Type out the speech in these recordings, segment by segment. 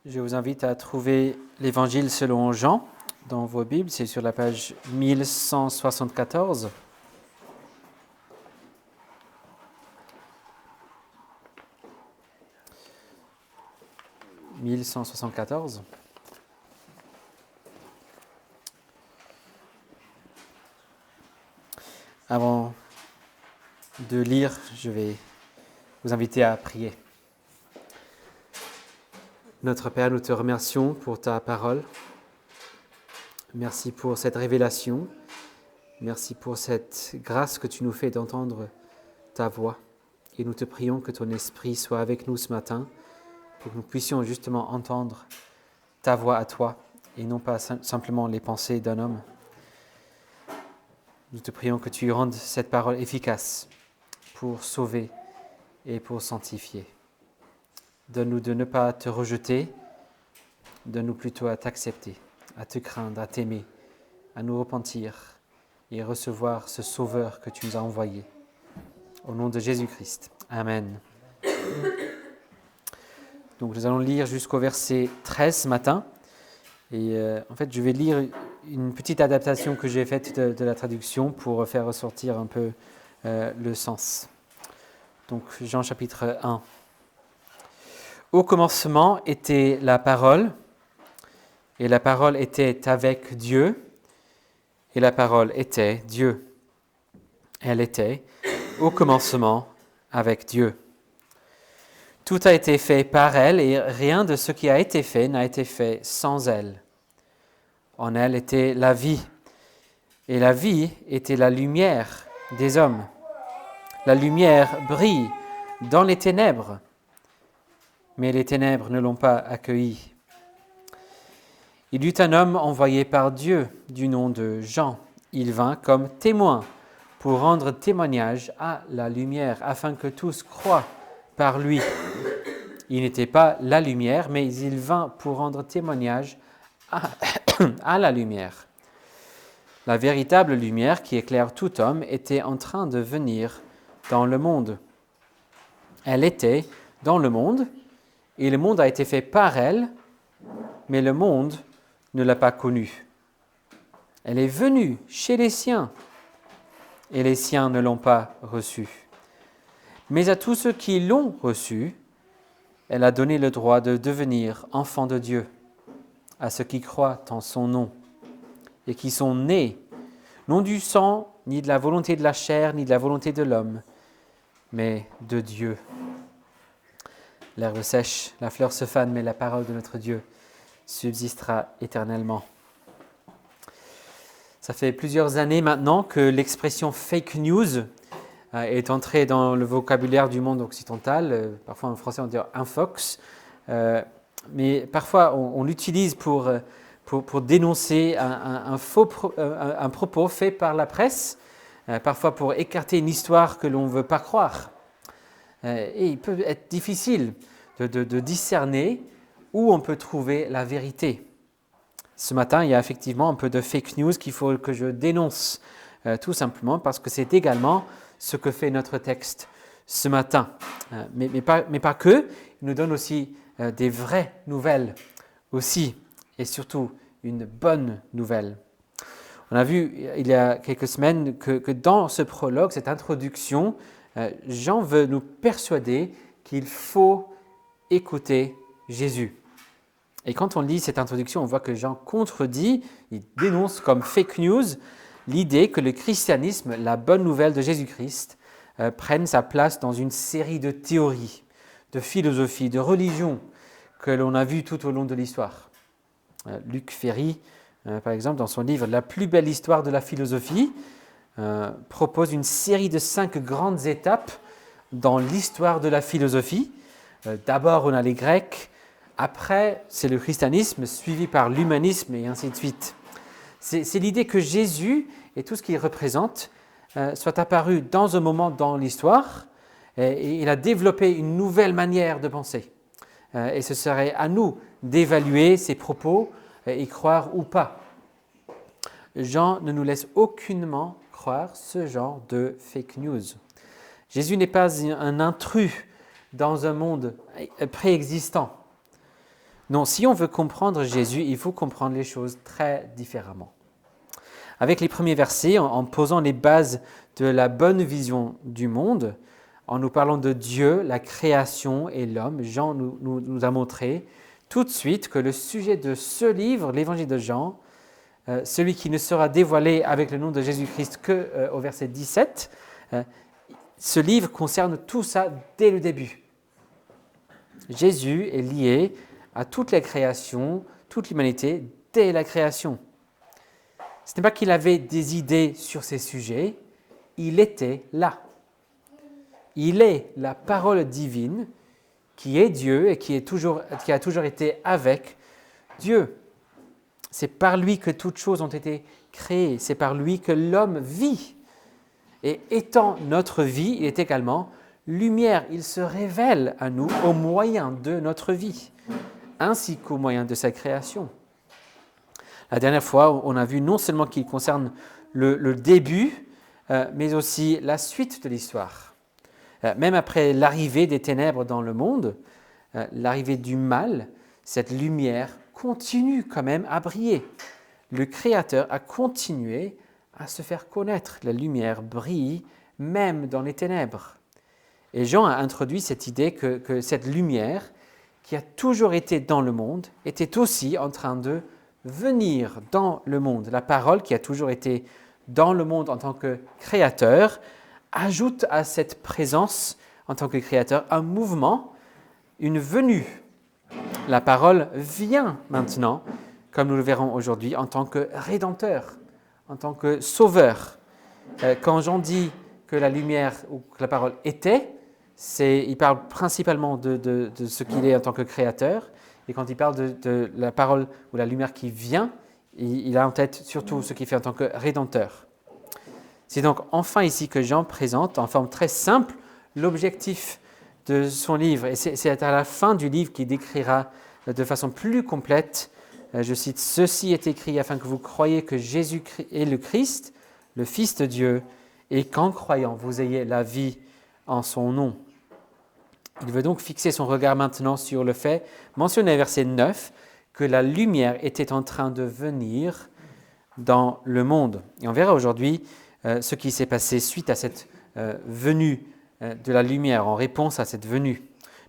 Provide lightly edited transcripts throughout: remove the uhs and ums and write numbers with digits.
Je vous invite à trouver l'Évangile selon Jean dans vos Bibles. C'est sur la page 1174. « 1174. Avant de lire, je vais vous inviter à prier. Notre Père, nous te remercions pour ta parole. Merci pour cette révélation. Merci pour cette grâce que tu nous fais d'entendre ta voix. Et nous te prions que ton esprit soit avec nous ce matin pour que nous puissions justement entendre ta voix à toi et non pas simplement les pensées d'un homme. Nous te prions que tu rendes cette parole efficace pour sauver et pour sanctifier. Donne-nous de ne pas te rejeter, donne-nous plutôt à t'accepter, à te craindre, à t'aimer, à nous repentir et recevoir ce Sauveur que tu nous as envoyé. Au nom de Jésus-Christ. Amen. Donc nous allons lire jusqu'au verset 13 ce matin. Et en fait, je vais lire une petite adaptation que j'ai faite de la traduction pour faire ressortir un peu le sens. Donc Jean chapitre 1. Au commencement était la parole, et la parole était avec Dieu, et la parole était Dieu. Elle était au commencement avec Dieu. Tout a été fait par elle, et rien de ce qui a été fait n'a été fait sans elle. En elle était la vie, et la vie était la lumière des hommes. La lumière brille dans les ténèbres, mais les ténèbres ne l'ont pas accueillie. Il y eut un homme envoyé par Dieu du nom de Jean. Il vint comme témoin pour rendre témoignage à la lumière, afin que tous croient par lui. Il n'était pas la lumière, mais il vint pour rendre témoignage à la lumière. La véritable lumière qui éclaire tout homme était en train de venir dans le monde. Elle était dans le monde, et le monde a été fait par elle, mais le monde ne l'a pas connue. Elle est venue chez les siens, et les siens ne l'ont pas reçue. Mais à tous ceux qui l'ont reçue, elle a donné le droit de devenir enfants de Dieu, à ceux qui croient en son nom, et qui sont nés, non du sang, ni de la volonté de la chair, ni de la volonté de l'homme, mais de Dieu. L'herbe sèche, la fleur se fane, mais la parole de notre Dieu subsistera éternellement. Ça fait plusieurs années maintenant que l'expression fake news est entrée dans le vocabulaire du monde occidental. Parfois en français on dit infox, mais parfois on l'utilise pour dénoncer un propos fait par la presse, parfois pour écarter une histoire que l'on ne veut pas croire. Et il peut être difficile de discerner où on peut trouver la vérité. Ce matin, il y a effectivement un peu de fake news qu'il faut que je dénonce, tout simplement parce que c'est également ce que fait notre texte ce matin. Mais pas que, il nous donne aussi des vraies nouvelles aussi, et surtout une bonne nouvelle. On a vu il y a quelques semaines que dans ce prologue, cette introduction, Jean veut nous persuader qu'il faut écouter Jésus. Et quand on lit cette introduction, on voit que Jean contredit, il dénonce comme fake news l'idée que le christianisme, la bonne nouvelle de Jésus-Christ, prenne sa place dans une série de théories, de philosophies, de religions que l'on a vues tout au long de l'histoire. Luc Ferry, par exemple, dans son livre « La plus belle histoire de la philosophie », propose une série de 5 grandes étapes dans l'histoire de la philosophie. D'abord, on a les Grecs, après, c'est le christianisme, suivi par l'humanisme et ainsi de suite. C'est l'idée que Jésus et tout ce qu'il représente soit apparu dans un moment dans l'histoire, et il a développé une nouvelle manière de penser. Et ce serait à nous d'évaluer ses propos, y croire ou pas. Jean ne nous laisse aucunement croire ce genre de fake news. Jésus n'est pas un intrus dans un monde préexistant. Non, si on veut comprendre Jésus, il faut comprendre les choses très différemment. Avec les premiers versets, en posant les bases de la bonne vision du monde, en nous parlant de Dieu, la création et l'homme, Jean nous a montré tout de suite que le sujet de ce livre, l'évangile de Jean, celui qui ne sera dévoilé avec le nom de Jésus-Christ qu'au verset 17, ce livre concerne tout ça dès le début. Jésus est lié à toute la création, toute l'humanité, dès la création. Ce n'est pas qu'il avait des idées sur ces sujets, il était là. Il est la parole divine qui est Dieu et qui a toujours été avec Dieu. C'est par lui que toutes choses ont été créées, c'est par lui que l'homme vit. Et étant notre vie, il est également lumière, il se révèle à nous au moyen de notre vie, ainsi qu'au moyen de sa création. La dernière fois, on a vu non seulement qu'il concerne le début, mais aussi la suite de l'histoire. Même après l'arrivée des ténèbres dans le monde, l'arrivée du mal, cette lumière continue quand même à briller. Le Créateur a continué à se faire connaître. La lumière brille même dans les ténèbres. Et Jean a introduit cette idée que cette lumière, qui a toujours été dans le monde, était aussi en train de venir dans le monde. La parole qui a toujours été dans le monde en tant que créateur ajoute à cette présence en tant que créateur un mouvement, une venue. La parole vient maintenant, comme nous le verrons aujourd'hui, en tant que rédempteur, en tant que sauveur. Quand Jean dit que la lumière ou que la parole était, il parle principalement de ce qu'il est en tant que créateur. Et quand il parle de la parole ou la lumière qui vient, il a en tête surtout ce qu'il fait en tant que rédempteur. C'est donc enfin ici que Jean présente en forme très simple l'objectif de son livre. Et c'est à la fin du livre qu'il décrira de façon plus complète, je cite, « Ceci est écrit afin que vous croyiez que Jésus est le Christ, le Fils de Dieu, et qu'en croyant, vous ayez la vie en son nom. » Il veut donc fixer son regard maintenant sur le fait, mentionné au verset 9, que la lumière était en train de venir dans le monde. Et on verra aujourd'hui ce qui s'est passé suite à cette venue de la lumière, en réponse à cette venue.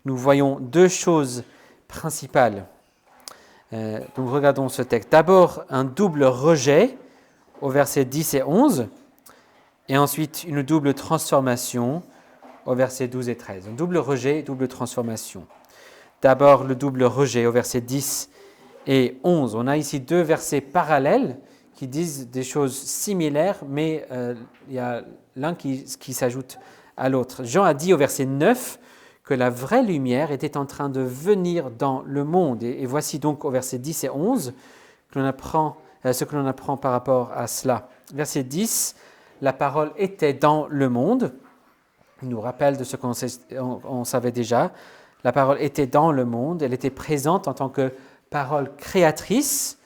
Nous voyons deux choses principales. Donc regardons ce texte. D'abord, un double rejet au verset 10 et 11, et ensuite une double transformation au verset 12 et 13. Un double rejet, double transformation. D'abord, le double rejet au verset 10 et 11. On a ici deux versets parallèles qui disent des choses similaires, mais il y a l'un qui s'ajoute à l'autre. Jean a dit au verset 9 que la vraie lumière était en train de venir dans le monde. Et voici donc au verset 10 et 11 ce que l'on apprend par rapport à cela. Verset 10, la parole était dans le monde. Il nous rappelle de ce qu'on savait déjà. La parole était dans le monde, elle était présente en tant que parole créatrice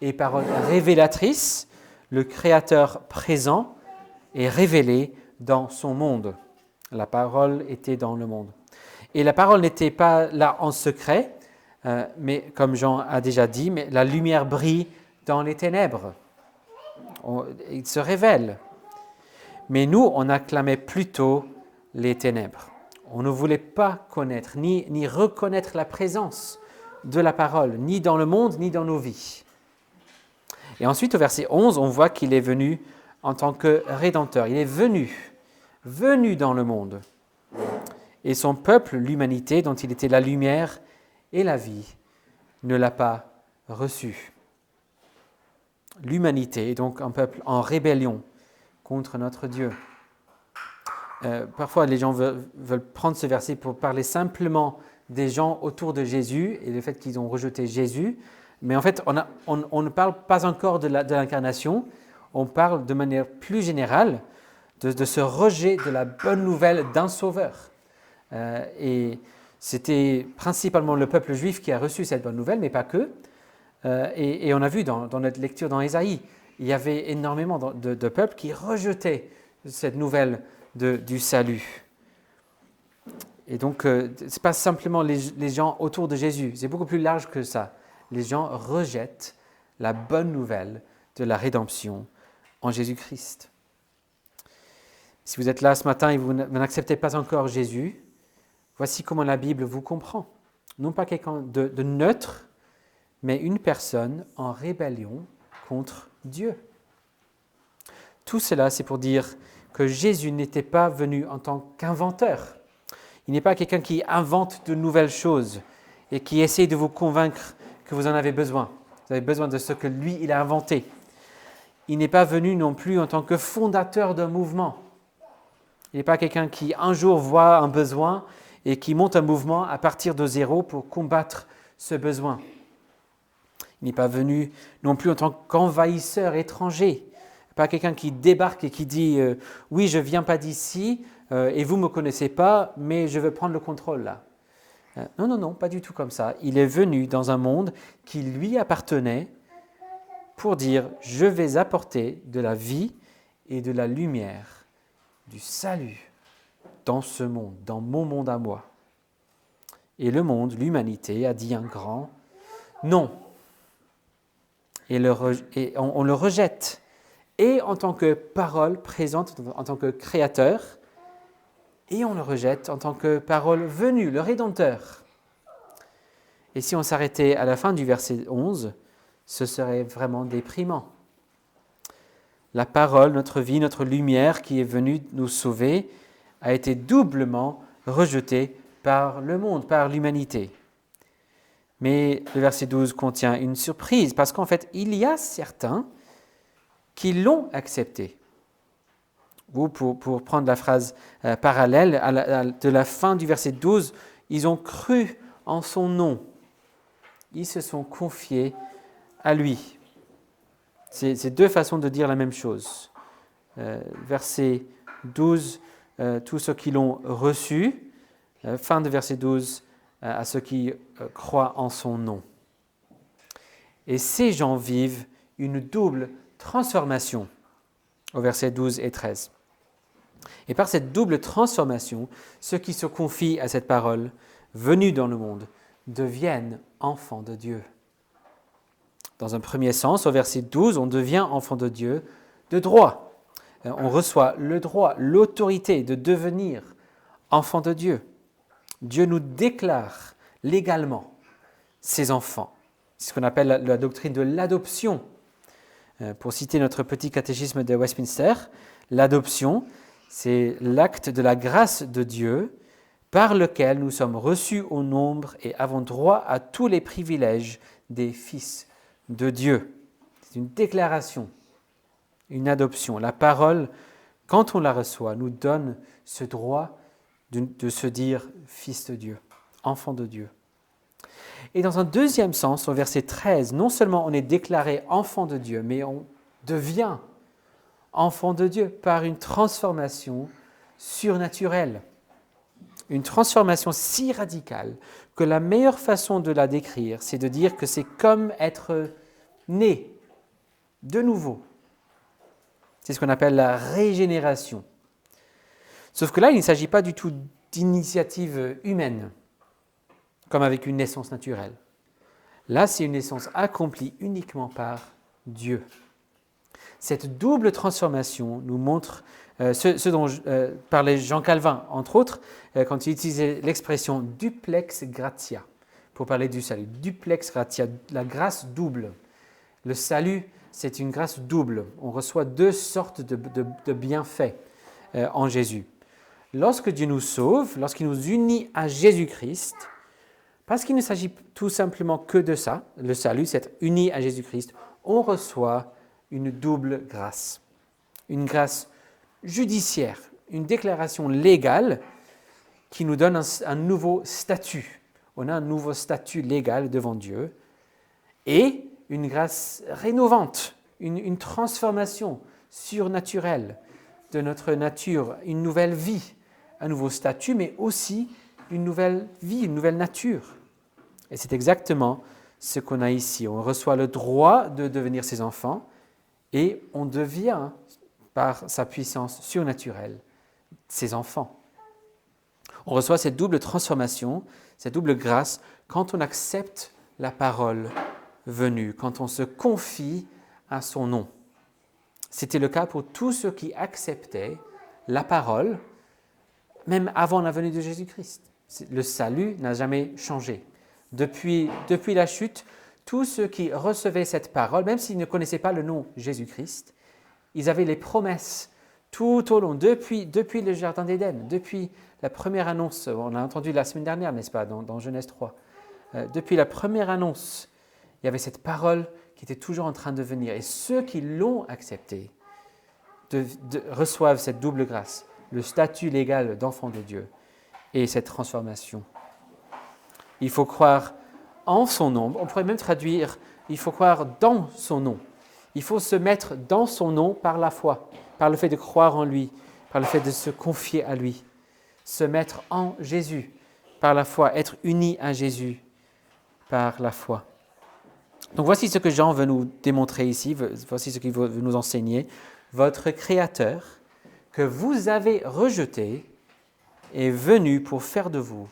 et parole révélatrice. Le Créateur présent est révélé dans son monde. La parole était dans le monde. Et la parole n'était pas là en secret, mais comme Jean a déjà dit, mais la lumière brille dans les ténèbres. Il se révèle. Mais nous, on acclamait plutôt les ténèbres. On ne voulait pas connaître, ni reconnaître la présence de la parole, ni dans le monde, ni dans nos vies. Et ensuite, au verset 11, on voit qu'il est venu en tant que rédempteur. Il est venu dans le monde. Et son peuple, l'humanité, dont il était la lumière et la vie, ne l'a pas reçu. L'humanité est donc un peuple en rébellion contre notre Dieu. Parfois, les gens veulent prendre ce verset pour parler simplement des gens autour de Jésus et le fait qu'ils ont rejeté Jésus. Mais en fait, on ne parle pas encore de l'incarnation, on parle de manière plus générale de ce rejet de la bonne nouvelle d'un sauveur. Et c'était principalement le peuple juif qui a reçu cette bonne nouvelle, mais pas que. Et on a vu dans notre lecture dans Ésaïe, il y avait énormément de peuples qui rejetaient cette nouvelle du salut. Et donc, ce n'est pas simplement les gens autour de Jésus, c'est beaucoup plus large que ça. Les gens rejettent la bonne nouvelle de la rédemption en Jésus-Christ. Si vous êtes là ce matin et vous n'acceptez pas encore Jésus, voici comment la Bible vous comprend. Non pas quelqu'un de neutre, mais une personne en rébellion contre Dieu. Tout cela, c'est pour dire que Jésus n'était pas venu en tant qu'inventeur. Il n'est pas quelqu'un qui invente de nouvelles choses et qui essaie de vous convaincre que vous en avez besoin. Vous avez besoin de ce que lui, il a inventé. Il n'est pas venu non plus en tant que fondateur d'un mouvement. Il n'est pas quelqu'un qui un jour voit un besoin et qui monte un mouvement à partir de zéro pour combattre ce besoin. Il n'est pas venu non plus en tant qu'envahisseur étranger. Pas quelqu'un qui débarque et qui dit « Oui, je ne viens pas d'ici et vous ne me connaissez pas, mais je veux prendre le contrôle là. » Non, pas du tout comme ça. Il est venu dans un monde qui lui appartenait pour dire « Je vais apporter de la vie et de la lumière, du salut dans ce monde, dans mon monde à moi. » Et le monde, l'humanité, a dit un grand non. Et on le rejette. Et en tant que parole présente, en tant que créateur, et on le rejette en tant que parole venue, le Rédempteur. Et si on s'arrêtait à la fin du verset 11, ce serait vraiment déprimant. La parole, notre vie, notre lumière qui est venue nous sauver, a été doublement rejetée par le monde, par l'humanité. Mais le verset 12 contient une surprise, parce qu'en fait, il y a certains qui l'ont accepté. Ou pour prendre la phrase parallèle, de la fin du verset 12, ils ont cru en son nom. Ils se sont confiés à lui. C'est deux façons de dire la même chose. Verset 12, tous ceux qui l'ont reçu. Fin de verset 12, à ceux qui croient en son nom. Et ces gens vivent une double transformation au verset 12 et 13. Et par cette double transformation, ceux qui se confient à cette parole venue dans le monde deviennent enfants de Dieu. Dans un premier sens, au verset 12, on devient enfant de Dieu de droit. On reçoit le droit, l'autorité de devenir enfant de Dieu. Dieu nous déclare légalement ses enfants. C'est ce qu'on appelle la doctrine de l'adoption. Pour citer notre petit catéchisme de Westminster, l'adoption, c'est l'acte de la grâce de Dieu par lequel nous sommes reçus au nombre et avons droit à tous les privilèges des fils de Dieu. C'est une déclaration, une adoption. La parole, quand on la reçoit, nous donne ce droit de se dire fils de Dieu, enfant de Dieu. Et dans un deuxième sens, au verset 13, non seulement on est déclaré enfant de Dieu, mais on devient enfant de Dieu par une transformation surnaturelle. Une transformation si radicale que la meilleure façon de la décrire, c'est de dire que c'est comme être né de nouveau. C'est ce qu'on appelle la régénération. Sauf que là, il ne s'agit pas du tout d'initiative humaine, comme avec une naissance naturelle. Là, c'est une naissance accomplie uniquement par Dieu. Cette double transformation nous montre ce dont parlait Jean Calvin, entre autres, quand il utilisait l'expression duplex gratia, pour parler du salut. Duplex gratia, la grâce double. Le salut, c'est une grâce double. On reçoit deux sortes de bienfaits en Jésus. Lorsque Dieu nous sauve, lorsqu'il nous unit à Jésus-Christ, parce qu'il ne s'agit tout simplement que de ça, le salut, c'est être uni à Jésus-Christ, on reçoit une double grâce. Une grâce judiciaire, une déclaration légale qui nous donne un nouveau statut. On a un nouveau statut légal devant Dieu et une grâce rénovante, une transformation surnaturelle de notre nature, une nouvelle vie, un nouveau statut, mais aussi une nouvelle vie, une nouvelle nature. Et c'est exactement ce qu'on a ici. On reçoit le droit de devenir ses enfants et on devient, par sa puissance surnaturelle, ses enfants. On reçoit cette double transformation, cette double grâce, quand on accepte la parole venue, quand on se confie à son nom. C'était le cas pour tous ceux qui acceptaient la parole, même avant la venue de Jésus-Christ. Le salut n'a jamais changé. Depuis la chute, tous ceux qui recevaient cette parole, même s'ils ne connaissaient pas le nom Jésus-Christ, ils avaient les promesses tout au long, depuis le Jardin d'Éden, depuis la première annonce, on l'a entendu la semaine dernière, n'est-ce pas, dans Genèse 3. Depuis la première annonce, il y avait cette parole qui était toujours en train de venir. Et ceux qui l'ont acceptée reçoivent cette double grâce, le statut légal d'enfant de Dieu et cette transformation. Il faut croire en son nom. On pourrait même traduire, il faut croire dans son nom. Il faut se mettre dans son nom par la foi, par le fait de croire en lui, par le fait de se confier à lui. Se mettre en Jésus par la foi, être uni à Jésus par la foi. Donc voici ce que Jean veut nous démontrer ici, voici ce qu'il veut nous enseigner. Votre Créateur, que vous avez rejeté, est venu pour faire de vous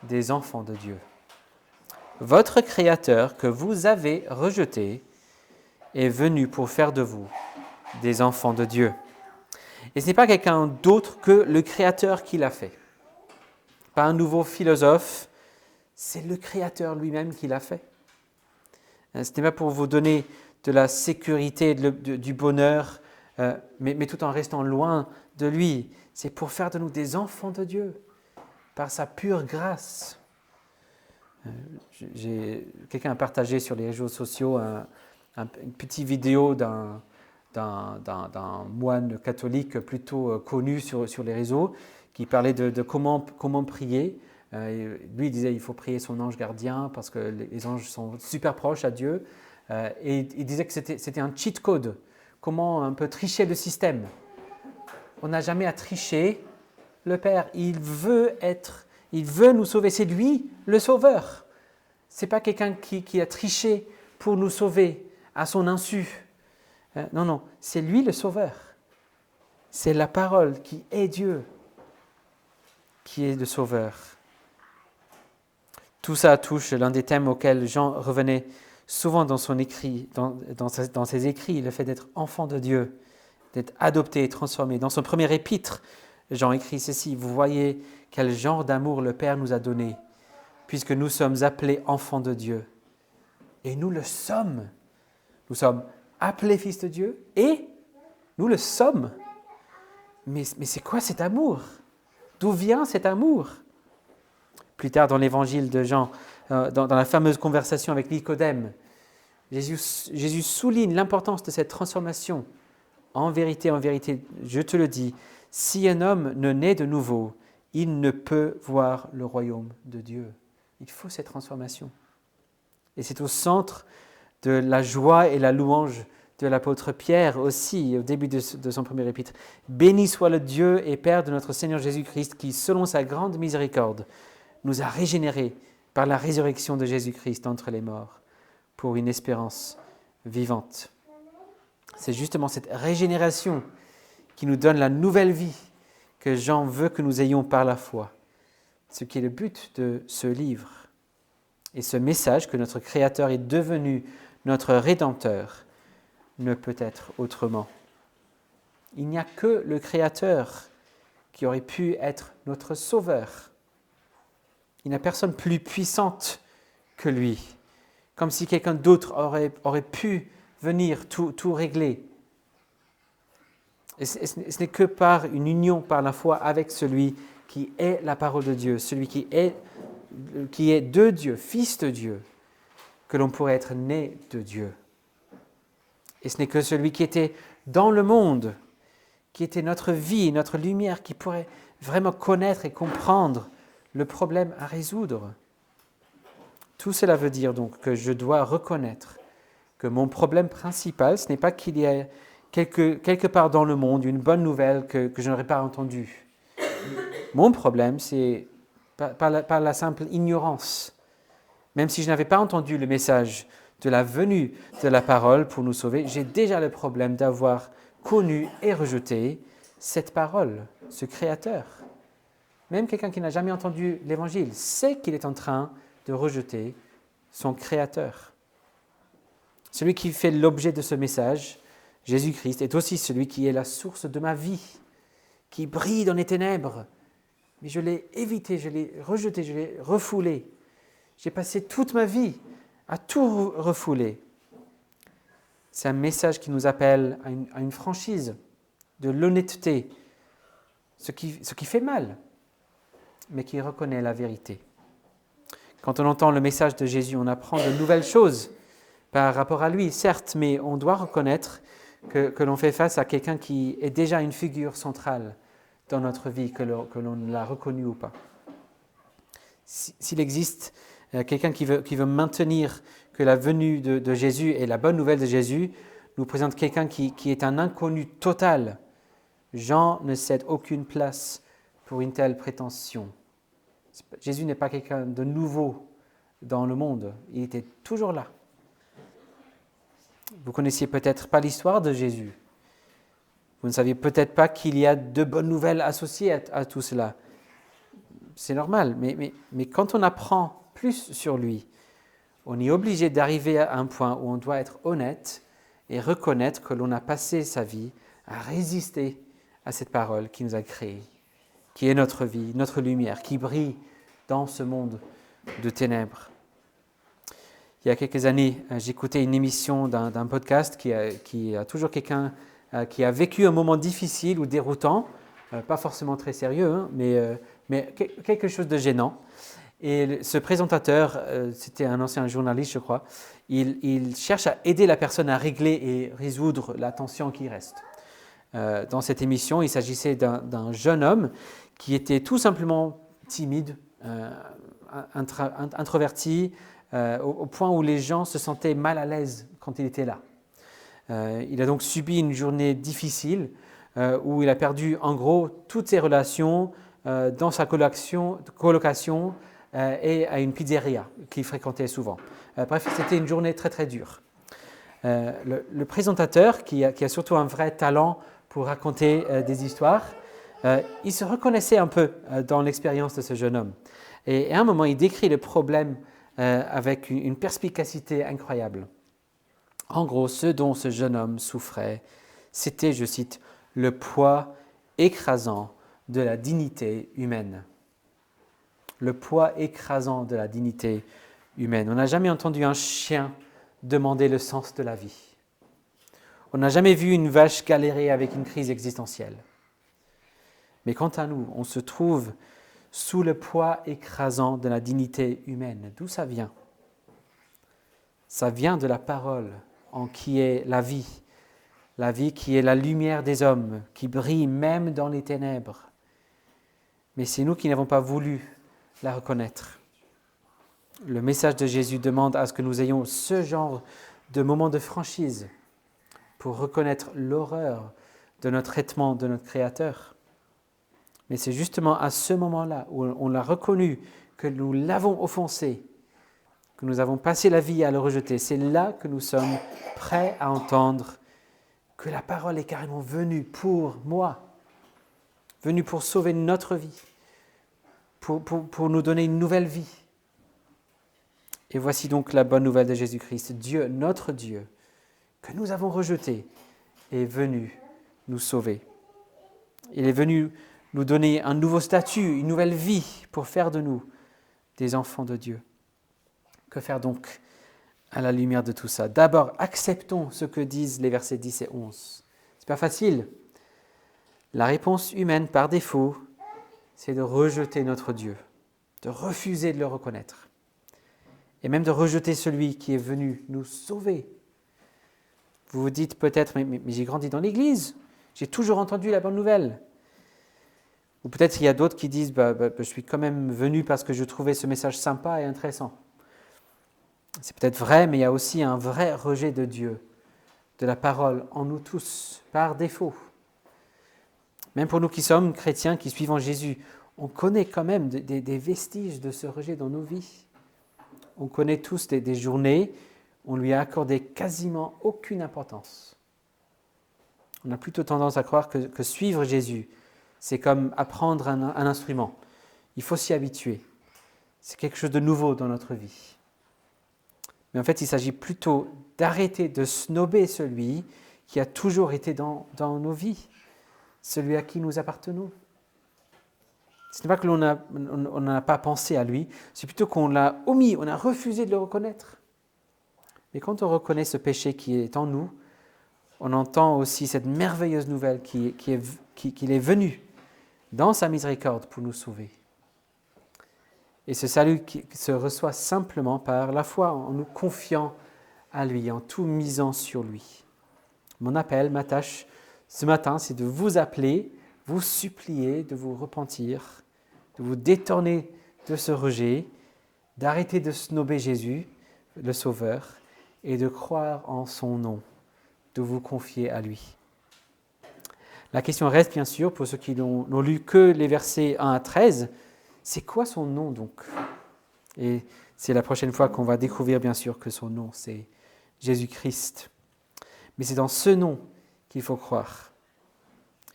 des enfants de Dieu. Votre Créateur, que vous avez rejeté, est venu pour faire de vous des enfants de Dieu. Et ce n'est pas quelqu'un d'autre que le Créateur qui l'a fait. Pas un nouveau philosophe, c'est le Créateur lui-même qui l'a fait. Ce n'est pas pour vous donner de la sécurité, du bonheur, mais tout en restant loin de lui. C'est pour faire de nous des enfants de Dieu, par sa pure grâce. Quelqu'un a partagé sur les réseaux sociaux une petite vidéo d'un moine catholique plutôt connu sur les réseaux, qui parlait de comment prier. Lui, il disait qu'il faut prier son ange gardien parce que les anges sont super proches à Dieu. Et il disait que c'était un cheat code, comment un peu tricher le système. On n'a jamais à tricher le Père. Il veut nous sauver. C'est lui le sauveur. Ce n'est pas quelqu'un qui a triché pour nous sauver à son insu. Non, c'est lui le sauveur. C'est la parole qui est Dieu, qui est le sauveur. Tout ça touche l'un des thèmes auxquels Jean revenait souvent dans son écrit, dans ses écrits, le fait d'être enfant de Dieu, d'être adopté et transformé. Dans son premier épître, Jean écrit ceci: vous voyez quel genre d'amour le Père nous a donné, puisque nous sommes appelés enfants de Dieu. Et nous le sommes. Nous sommes appelés fils de Dieu et nous le sommes. Mais c'est quoi cet amour? D'où vient cet amour? Plus tard dans l'évangile de Jean, dans la fameuse conversation avec Nicodème, Jésus souligne l'importance de cette transformation. En vérité, je te le dis, si un homme ne naît de nouveau, il ne peut voir le royaume de Dieu. Il faut cette transformation. Et c'est au centre de la joie et la louange de l'apôtre Pierre aussi, au début de son premier épître. Béni soit le Dieu et Père de notre Seigneur Jésus-Christ, qui, selon sa grande miséricorde, nous a régénérés par la résurrection de Jésus-Christ d'entre les morts, pour une espérance vivante. C'est justement cette régénération qui nous donne la nouvelle vie que Jean veut que nous ayons par la foi, ce qui est le but de ce livre. Et ce message que notre Créateur est devenu notre Rédempteur ne peut être autrement. Il n'y a que le Créateur qui aurait pu être notre Sauveur. Il n'y a personne plus puissante que lui, comme si quelqu'un d'autre aurait pu venir tout régler. Et ce n'est que par une union, par la foi avec celui qui est la parole de Dieu, celui qui est de Dieu, fils de Dieu, que l'on pourrait être né de Dieu. Et ce n'est que celui qui était dans le monde, qui était notre vie, notre lumière, qui pourrait vraiment connaître et comprendre le problème à résoudre. Tout cela veut dire donc que je dois reconnaître que mon problème principal, ce n'est pas qu'il y ait quelque part dans le monde une bonne nouvelle que je n'aurais pas entendue. Mon problème, c'est par la simple ignorance. Même si je n'avais pas entendu le message de la venue de la parole pour nous sauver, j'ai déjà le problème d'avoir connu et rejeté cette parole, ce Créateur. même quelqu'un qui n'a jamais entendu l'Évangile, sait qu'il est en train de rejeter son Créateur. Celui qui fait l'objet de ce message, Jésus-Christ, est aussi celui qui est la source de ma vie, qui brille dans les ténèbres. Mais je l'ai évité, je l'ai rejeté, je l'ai refoulé. J'ai passé toute ma vie à tout refouler. C'est un message qui nous appelle à une franchise, de l'honnêteté, ce qui fait mal, mais qui reconnaît la vérité. Quand on entend le message de Jésus, on apprend de nouvelles choses par rapport à lui, certes, mais on doit reconnaître que l'on fait face à quelqu'un qui est déjà une figure centrale dans notre vie, que l'on l'a reconnu ou pas. S'il existe quelqu'un qui veut maintenir que la venue de Jésus et la bonne nouvelle de Jésus nous présente quelqu'un qui est un inconnu total, Jean ne cède aucune place pour une telle prétention. Jésus n'est pas quelqu'un de nouveau dans le monde, il était toujours là. Vous connaissiez peut-être pas l'histoire de Jésus. Vous ne saviez peut-être pas qu'il y a de bonnes nouvelles associées à tout cela. C'est normal, mais quand on apprend plus sur lui, on est obligé d'arriver à un point où on doit être honnête et reconnaître que l'on a passé sa vie à résister à cette parole qui nous a créés, qui est notre vie, notre lumière, qui brille dans ce monde de ténèbres. Il y a quelques années, j'écoutais une émission d'un podcast qui a toujours quelqu'un qui a vécu un moment difficile ou déroutant, pas forcément très sérieux, hein, mais quelque chose de gênant. Et ce présentateur, c'était un ancien journaliste, je crois, il cherche à aider la personne à régler et résoudre la tension qui reste. Dans cette émission, il s'agissait d'un jeune homme qui était tout simplement timide, introverti, au point où les gens se sentaient mal à l'aise quand il était là. Il a donc subi une journée difficile où il a perdu en gros toutes ses relations dans sa colocation et à une pizzeria qu'il fréquentait souvent. Bref, c'était une journée très très dure. Le présentateur, qui a surtout un vrai talent pour raconter des histoires, il se reconnaissait un peu dans l'expérience de ce jeune homme. Et à un moment, il décrit le problème avec une perspicacité incroyable. En gros, ce dont ce jeune homme souffrait, c'était, je cite, le poids écrasant de la dignité humaine. Le poids écrasant de la dignité humaine. On n'a jamais entendu un chien demander le sens de la vie. On n'a jamais vu une vache galérer avec une crise existentielle. Mais quant à nous, on se trouve sous le poids écrasant de la dignité humaine. D'où ça vient ? Ça vient de la parole en qui est la vie qui est la lumière des hommes, qui brille même dans les ténèbres. Mais c'est nous qui n'avons pas voulu la reconnaître. Le message de Jésus demande à ce que nous ayons ce genre de moment de franchise pour reconnaître l'horreur de notre traitement de notre Créateur. Mais c'est justement à ce moment-là où on l'a reconnu, que nous l'avons offensé, que nous avons passé la vie à le rejeter. C'est là que nous sommes prêts à entendre que la parole est carrément venue pour moi, venue pour sauver notre vie, pour nous donner une nouvelle vie. Et voici donc la bonne nouvelle de Jésus-Christ. Dieu, notre Dieu, que nous avons rejeté, est venu nous sauver. Il est venu nous donner un nouveau statut, une nouvelle vie pour faire de nous des enfants de Dieu. Que faire donc à la lumière de tout ça ? D'abord, acceptons ce que disent les versets 10 et 11. C'est pas facile. La réponse humaine par défaut, c'est de rejeter notre Dieu, de refuser de le reconnaître, et même de rejeter celui qui est venu nous sauver. Vous vous dites peut-être, mais j'ai grandi dans l'Église, j'ai toujours entendu la bonne nouvelle. Ou peut-être il y a d'autres qui disent, je suis quand même venu parce que je trouvais ce message sympa et intéressant. C'est peut-être vrai, mais il y a aussi un vrai rejet de Dieu, de la parole en nous tous, par défaut. Même pour nous qui sommes chrétiens, qui suivons Jésus, on connaît quand même des vestiges de ce rejet dans nos vies. On connaît tous des journées où on lui a accordé quasiment aucune importance. On a plutôt tendance à croire que suivre Jésus, c'est comme apprendre un instrument. Il faut s'y habituer. C'est quelque chose de nouveau dans notre vie. Mais en fait, il s'agit plutôt d'arrêter de snober celui qui a toujours été dans nos vies, celui à qui nous appartenons. Ce n'est pas que l'on n'a pas pensé à lui, c'est plutôt qu'on l'a omis, on a refusé de le reconnaître. Mais quand on reconnaît ce péché qui est en nous, on entend aussi cette merveilleuse nouvelle qu'il est venu dans sa miséricorde pour nous sauver. Et ce salut qui se reçoit simplement par la foi, en nous confiant à lui, en tout misant sur lui. Mon appel, ma tâche ce matin, c'est de vous appeler, vous supplier de vous repentir, de vous détourner de ce rejet, d'arrêter de snober Jésus, le Sauveur, et de croire en son nom, de vous confier à lui. La question reste bien sûr, pour ceux qui n'ont lu que les versets 1 à 13, c'est quoi son nom donc ? Et c'est la prochaine fois qu'on va découvrir bien sûr que son nom, c'est Jésus-Christ. Mais c'est dans ce nom qu'il faut croire.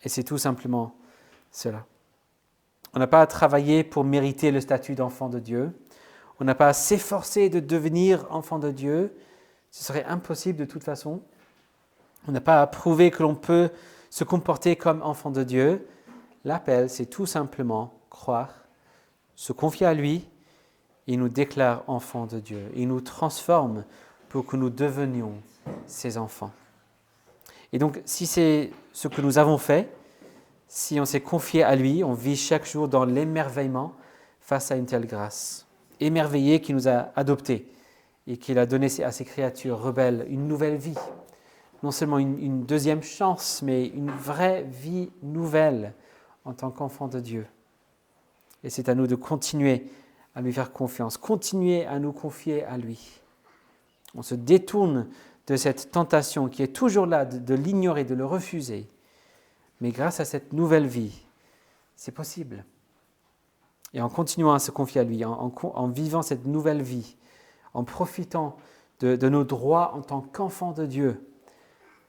Et c'est tout simplement cela. On n'a pas à travailler pour mériter le statut d'enfant de Dieu. On n'a pas à s'efforcer de devenir enfant de Dieu. Ce serait impossible de toute façon. On n'a pas à prouver que l'on peut se comporter comme enfant de Dieu. L'appel, c'est tout simplement croire, se confier à lui. Il nous déclare enfants de Dieu. Il nous transforme pour que nous devenions ses enfants. Et donc, si c'est ce que nous avons fait, si on s'est confié à lui, on vit chaque jour dans l'émerveillement face à une telle grâce. Émerveillé qui nous a adoptés et qu'il a donné à ses créatures rebelles une nouvelle vie. Non seulement une deuxième chance, mais une vraie vie nouvelle en tant qu'enfant de Dieu. Et c'est à nous de continuer à lui faire confiance, continuer à nous confier à lui. On se détourne de cette tentation qui est toujours là, de l'ignorer, de le refuser. Mais grâce à cette nouvelle vie, c'est possible. Et en continuant à se confier à lui, en vivant cette nouvelle vie, en profitant de nos droits en tant qu'enfants de Dieu,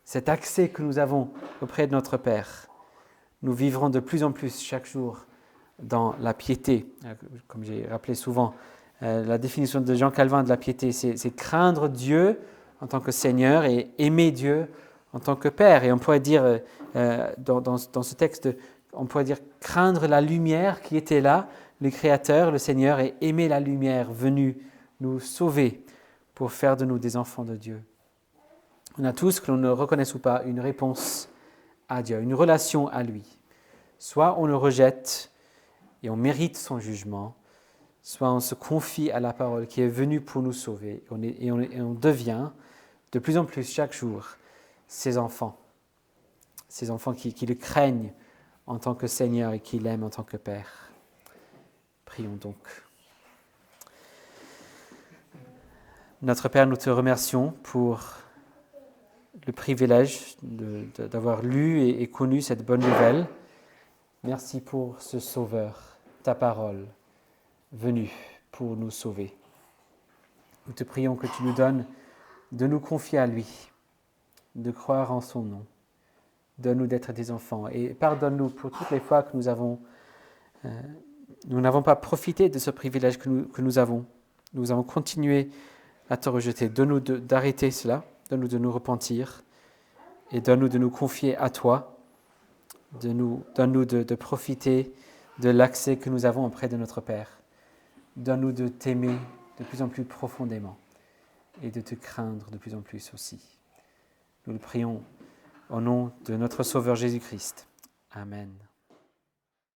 cet accès que nous avons auprès de notre Père, nous vivrons de plus en plus chaque jour dans la piété. Comme j'ai rappelé souvent, la définition de Jean Calvin de la piété, c'est craindre Dieu en tant que Seigneur et aimer Dieu en tant que Père. Et on pourrait dire, dans ce texte, on pourrait dire craindre la lumière qui était là, le Créateur, le Seigneur, et aimer la lumière venue nous sauver pour faire de nous des enfants de Dieu. On a tous, que l'on ne reconnaisse ou pas, une réponse à Dieu, une relation à lui. Soit on le rejette et on mérite son jugement, soit on se confie à la parole qui est venue pour nous sauver et on devient de plus en plus chaque jour ses enfants qui le craignent en tant que Seigneur et qui l'aiment en tant que Père. Prions donc. Notre Père, nous te remercions pour le privilège d'avoir lu et connu cette bonne nouvelle. Merci pour ce Sauveur, ta parole, venue pour nous sauver. Nous te prions que tu nous donnes de nous confier à lui, de croire en son nom. Donne-nous d'être des enfants et pardonne-nous pour toutes les fois que nous n'avons pas profité de ce privilège que nous avons. Nous avons continué à te rejeter. Donne-nous d'arrêter cela, donne-nous de nous repentir et donne-nous de nous confier à toi. Donne-nous de profiter de l'accès que nous avons auprès de notre Père. Donne-nous de t'aimer de plus en plus profondément et de te craindre de plus en plus aussi. Nous le prions au nom de notre Sauveur Jésus-Christ. Amen.